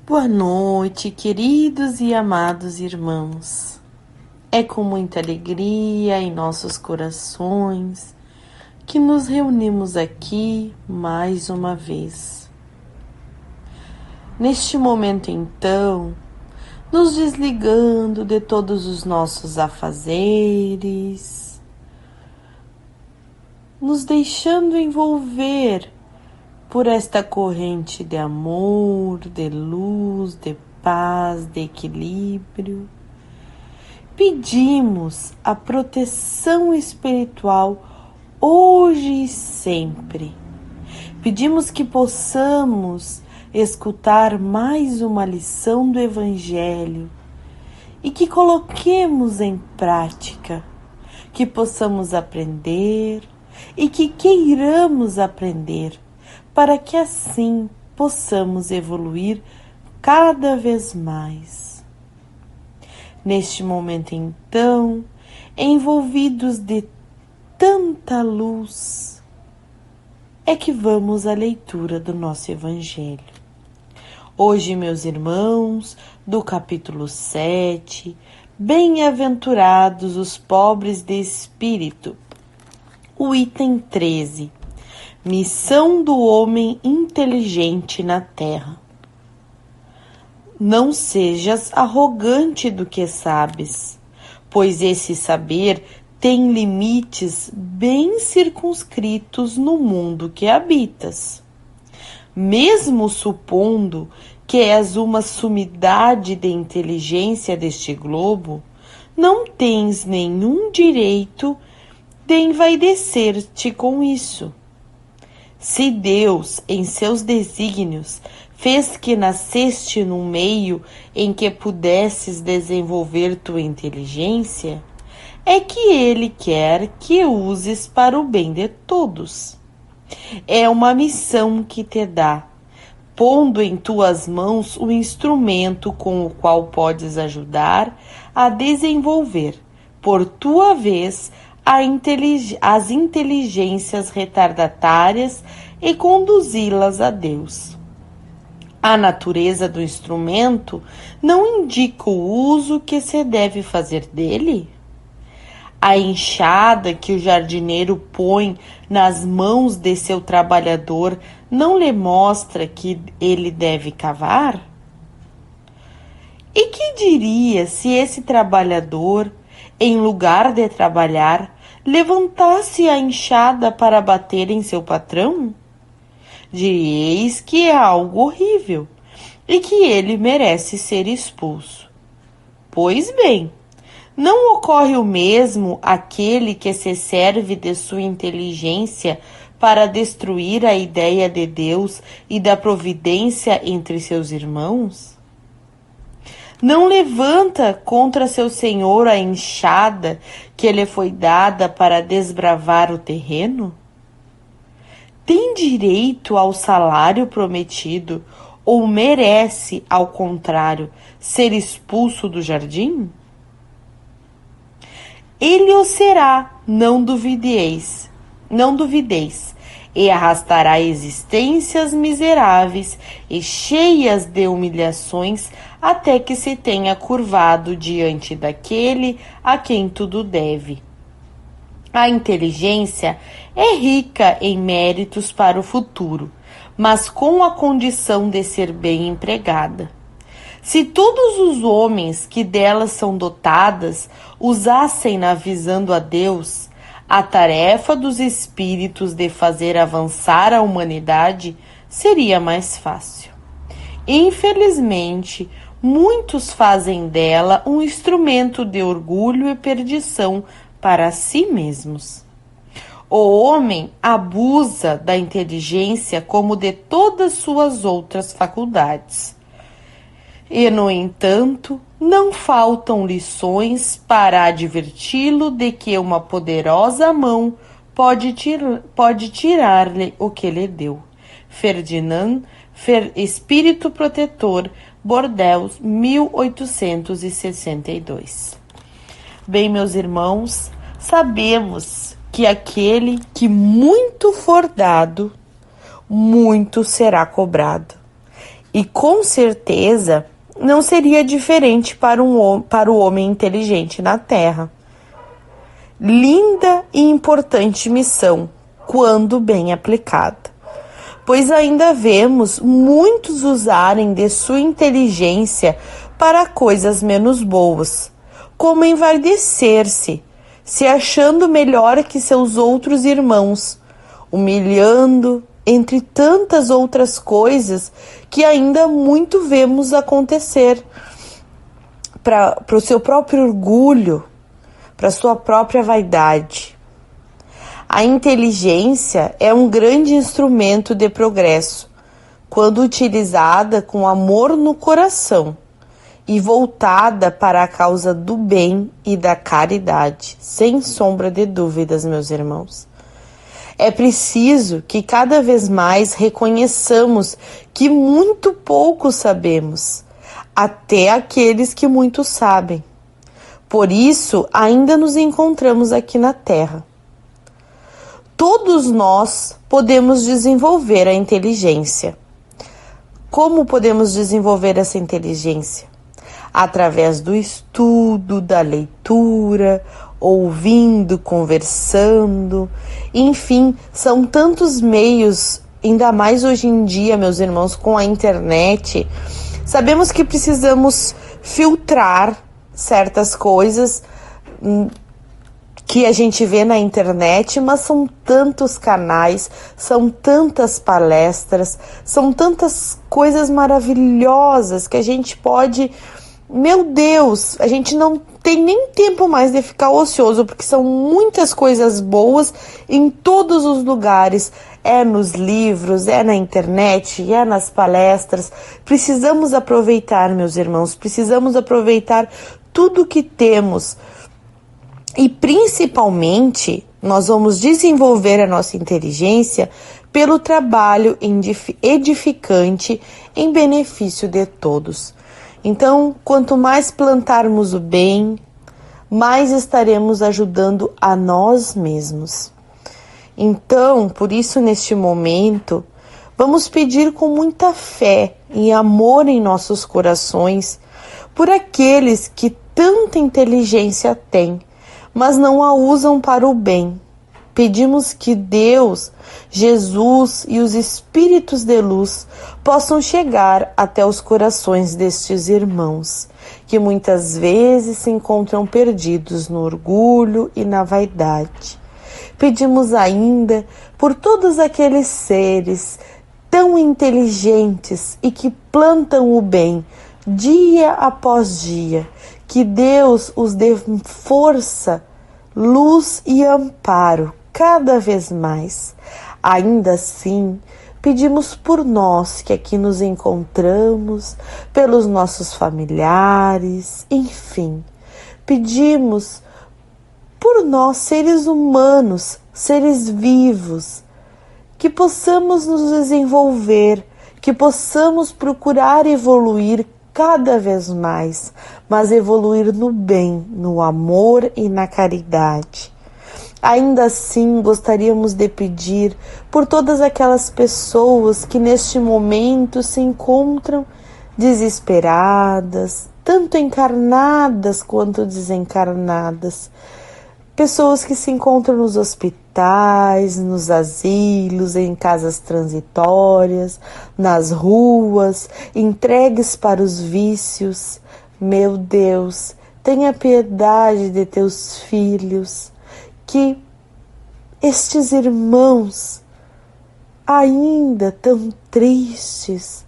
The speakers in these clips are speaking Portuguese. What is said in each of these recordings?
Boa noite, queridos e amados irmãos. É com muita alegria em nossos corações que nos reunimos aqui mais uma vez. Neste momento, então, nos desligando de todos os nossos afazeres, nos deixando envolver por esta corrente de amor, de luz, de paz, de equilíbrio, pedimos a proteção espiritual hoje e sempre. Pedimos que possamos escutar mais uma lição do Evangelho e que coloquemos em prática, que possamos aprender e que queiramos aprender, para que assim possamos evoluir cada vez mais. Neste momento, então, envolvidos de tanta luz, é que vamos à leitura do nosso Evangelho. Hoje, meus irmãos, do capítulo 7, Bem-aventurados os pobres de espírito, o item 13. Missão do homem inteligente na terra. Não sejas arrogante do que sabes, pois esse saber tem limites bem circunscritos no mundo que habitas. Mesmo supondo que és uma sumidade de inteligência deste globo, não tens nenhum direito de envaidecer-te com isso. Se Deus, em seus desígnios, fez que nasceste num meio em que pudesses desenvolver tua inteligência, é que Ele quer que uses para o bem de todos. É uma missão que te dá, pondo em tuas mãos o instrumento com o qual podes ajudar a desenvolver, por tua vez, as inteligências retardatárias e conduzi-las a Deus. A natureza do instrumento não indica o uso que se deve fazer dele? A enxada que o jardineiro põe nas mãos de seu trabalhador não lhe mostra que ele deve cavar? E que diria se esse trabalhador, em lugar de trabalhar, levantasse a enxada para bater em seu patrão? Diríeis que é algo horrível e que ele merece ser expulso. Pois bem, não ocorre o mesmo àquele que se serve de sua inteligência para destruir a ideia de Deus e da providência entre seus irmãos? Não levanta contra seu senhor a enxada que lhe foi dada para desbravar o terreno? Tem direito ao salário prometido ou merece, ao contrário, ser expulso do jardim? Ele o será, não duvideis, e arrastará existências miseráveis e cheias de humilhações até que se tenha curvado diante daquele a quem tudo deve. A inteligência é rica em méritos para o futuro, mas com a condição de ser bem empregada. Se todos os homens que delas são dotadas usassem-na visando a Deus, a tarefa dos espíritos de fazer avançar a humanidade seria mais fácil. Infelizmente, muitos fazem dela um instrumento de orgulho e perdição para si mesmos. O homem abusa da inteligência como de todas suas outras faculdades. E, no entanto, não faltam lições para adverti-lo de que uma poderosa mão pode tirar-lhe o que lhe deu. Ferdinand, Espírito Protetor, Bordeaux, 1862. Bem, meus irmãos, sabemos que aquele que muito for dado, muito será cobrado. E com certeza não seria diferente para o homem inteligente na Terra. Linda e importante missão, quando bem aplicada, pois ainda vemos muitos usarem de sua inteligência para coisas menos boas, como envardecer-se, se achando melhor que seus outros irmãos, humilhando, entre tantas outras coisas que ainda muito vemos acontecer, para o seu próprio orgulho, para a sua própria vaidade. A inteligência é um grande instrumento de progresso, quando utilizada com amor no coração e voltada para a causa do bem e da caridade, sem sombra de dúvidas, meus irmãos. É preciso que cada vez mais reconheçamos que muito pouco sabemos, até aqueles que muito sabem. Por isso, ainda nos encontramos aqui na Terra. Todos nós podemos desenvolver a inteligência. Como podemos desenvolver essa inteligência? Através do estudo, da leitura, ouvindo, conversando, enfim, são tantos meios, ainda mais hoje em dia, meus irmãos, com a internet. Sabemos que precisamos filtrar certas coisas que a gente vê na internet, mas são tantos canais, são tantas palestras, são tantas coisas maravilhosas que a gente pode... Meu Deus, a gente não tem nem tempo mais de ficar ocioso, porque são muitas coisas boas em todos os lugares. É nos livros, é na internet, é nas palestras. Precisamos aproveitar, meus irmãos, precisamos aproveitar tudo que temos. E principalmente, nós vamos desenvolver a nossa inteligência pelo trabalho edificante em benefício de todos. Então, quanto mais plantarmos o bem, mais estaremos ajudando a nós mesmos. Então, por isso, neste momento, vamos pedir com muita fé e amor em nossos corações por aqueles que tanta inteligência têm, mas não a usam para o bem. Pedimos que Deus, Jesus e os Espíritos de luz possam chegar até os corações destes irmãos, que muitas vezes se encontram perdidos no orgulho e na vaidade. Pedimos ainda por todos aqueles seres tão inteligentes e que plantam o bem dia após dia, que Deus os dê força, luz e amparo cada vez mais. Ainda assim, pedimos por nós que aqui nos encontramos, pelos nossos familiares, enfim. Pedimos por nós, seres humanos, seres vivos, que possamos nos desenvolver, que possamos procurar evoluir cada vez mais, mas evoluir no bem, no amor e na caridade. Ainda assim, gostaríamos de pedir por todas aquelas pessoas que neste momento se encontram desesperadas, tanto encarnadas quanto desencarnadas. Pessoas que se encontram nos hospitais, nos asilos, em casas transitórias, nas ruas, entregues para os vícios. Meu Deus, tenha piedade de teus filhos, que estes irmãos, ainda tão tristes,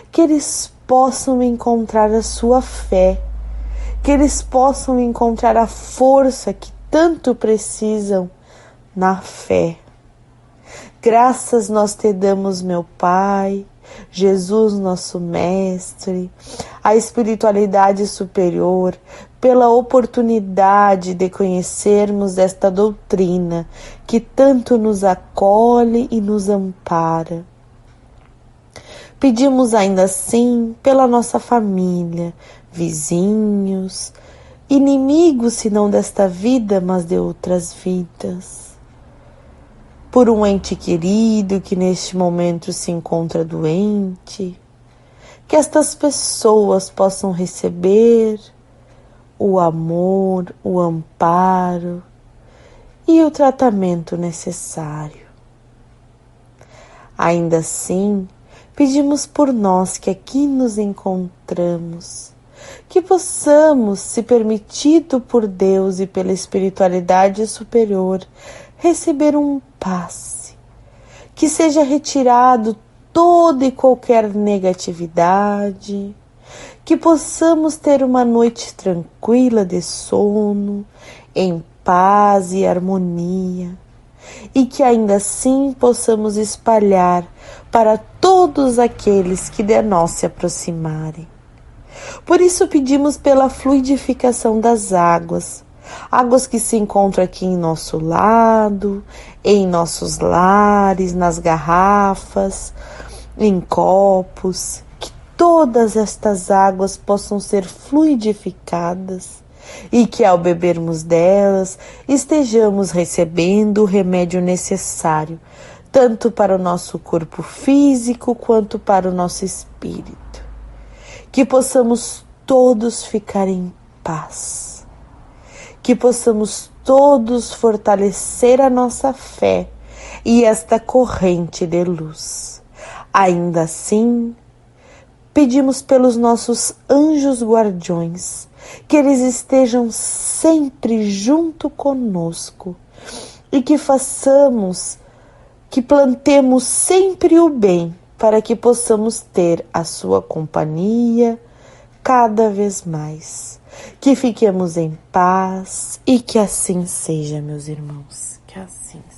que eles possam encontrar a sua fé, que eles possam encontrar a força que tanto precisam na fé. Graças nós te damos, meu Pai, Jesus, nosso Mestre, a espiritualidade superior, pela oportunidade de conhecermos esta doutrina que tanto nos acolhe e nos ampara. Pedimos ainda assim pela nossa família, vizinhos, inimigos se não desta vida, mas de outras vidas. Por um ente querido que neste momento se encontra doente. que estas pessoas possam receber o amor, o amparo e o tratamento necessário. Ainda assim, pedimos por nós que aqui nos encontramos, que possamos, se permitido por Deus e pela espiritualidade superior, receber um passe, que seja retirado toda e qualquer negatividade, que possamos ter uma noite tranquila de sono, em paz e harmonia, e que ainda assim possamos espalhar para todos aqueles que de nós se aproximarem. Por isso pedimos pela fluidificação das águas, águas que se encontram aqui em nosso lado, em nossos lares, nas garrafas, em copos, que todas estas águas possam ser fluidificadas e que ao bebermos delas estejamos recebendo o remédio necessário, tanto para o nosso corpo físico quanto para o nosso espírito. Que possamos todos ficar em paz, que possamos todos fortalecer a nossa fé e esta corrente de luz. Ainda assim, pedimos pelos nossos anjos guardiões, que eles estejam sempre junto conosco e que plantemos sempre o bem para que possamos ter a sua companhia cada vez mais. Que fiquemos em paz e que assim seja, meus irmãos, que assim seja.